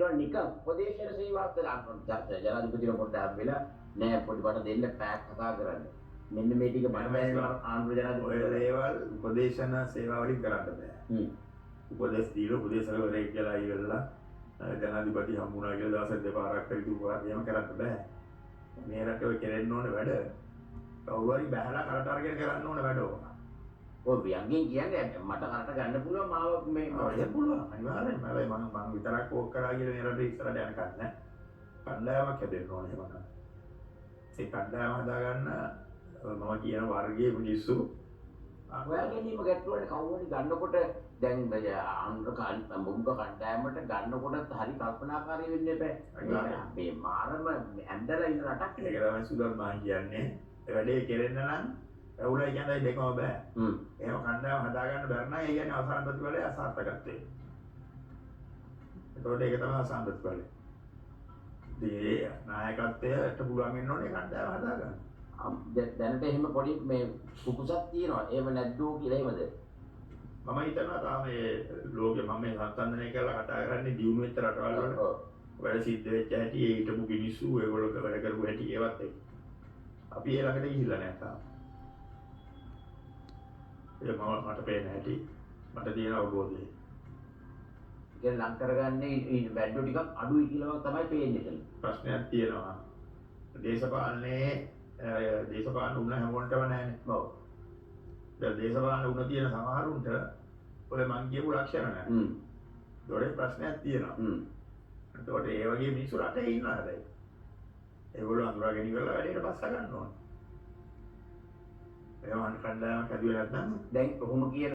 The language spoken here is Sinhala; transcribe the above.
තියෙනවා නිකන් උපදේශන සේවාවක් කරලා ජනාධිපතිතුමා පොඩ්ඩක් හම්බෙලා නෑ පොඩිපට දෙන්න පැක් කතා කරන්න. මෙන්න මේ ටික මට බැලුවා ආණ්ඩුව ජනාධිපති දේවල් උපදේශන සේවා වලින් කරන්න බෑ. උපදේශ දීලා උපදේශකවරයෙක් කියලා ඉවරලා ජනාධිපති හම්බුණා කියලා දවස් දෙපාරක් කරිතුවා එහෙම කරන්න බෑ. මේ රටේ ඔය කෙරෙන්න ඕනේ වැඩ. කවුරු හරි බහැලා කරට අරගෙන කරන්න ඕනේ වැඩ ඕන. ඔය ව්‍යංගයෙන් කියන්නේ මට කරට ගන්න පුළුවන් මාව මේ ඒක පුළුවන් අනිවාර්යෙන්ම. හැබැයි මම විතරක් ඕක කරා කියලා මේ රටේ ඉස්සරහට යන්න කන්නේ. කණ්ඩායමක් හැදෙන්න ඕනේ මම. ඒ කණ්ඩායම හදාගන්න මම කියන වර්ගයේ මිනිස්සු හොයා ගැනීම ගැටලුවට කවුරුහරි ගන්නකොට දැන් ආන්දර මුංග කණ්ඩායමට ගන්නකොට හරි කල්පනාකාරී වෙන්න එපා. මේ මාරම ඇන්දලා ඉන්න රටක් ඒක තමයි සුදල් මා කියන්නේ. ඒ වැඩේ කෙරෙන්න නම් රවුලයි කියන්නේ දෙකම බෑ. එහෙම කණ්ඩායම හදාගන්න බැරි නම් ඒ කියන්නේ අවසාන ප්‍රතිඵලය අසාර්ථකත්වය. ඒතකොට ඒක තමයි අවසාන ප්‍රතිඵලය. ඒ නායකත්වයට පුළුවන් වෙන්න ඕනේ කණ්ඩායම හදාගන්න. දැනට එහෙම පොඩි මේ කුකුසක් තියෙනවා. එහෙම නැද්දෝ කියලා එහෙමද? මම හිතනවා තාම මේ ලෝකෙ මම මේ සංසන්දනය කරලා කතා කරන්නේ දියුණු වෙච්ච රටවල් වල වැඩ සිද්ධ වෙච්ච හැටි ඒ හිටපු මිනිස්සු ඒගොල්ලෝ වැඩ කරපු හැටි ඒවත් එක්ක. අපි ඒ ළඟට ගිහිල්ලා නැහැ තාම. ඒ මට පේන හැටි මට තියෙන අවබෝධය. ඒක ලං කරගන්නේ වැඩෝ ටිකක් අඩුයි කියලා තමයි පේන්නේ. ප්‍රශ්නයක් තියෙනවා. දේශපාලන උණ හැමෝටම නැහැනේ. ඔව්. දැන් දේශපාලන උණ තියෙන සමහරුන්ට ඔය මං කියපු ලක්ෂණ නැහැ. ඒකේ ප්‍රශ්නයක් තියෙනවා. ඒකට ඒ වගේ මිනිස්සු රටේ ඉන්නවා හැබැයි. ඒගොල්ලෝ අඳුරගෙන ඉවරලා වැඩේට බස්ස ගන්න ඕනේ. එහෙම කණ්ඩායමක් ඇදුවේ නැත්නම් දැන් කොහොම කියන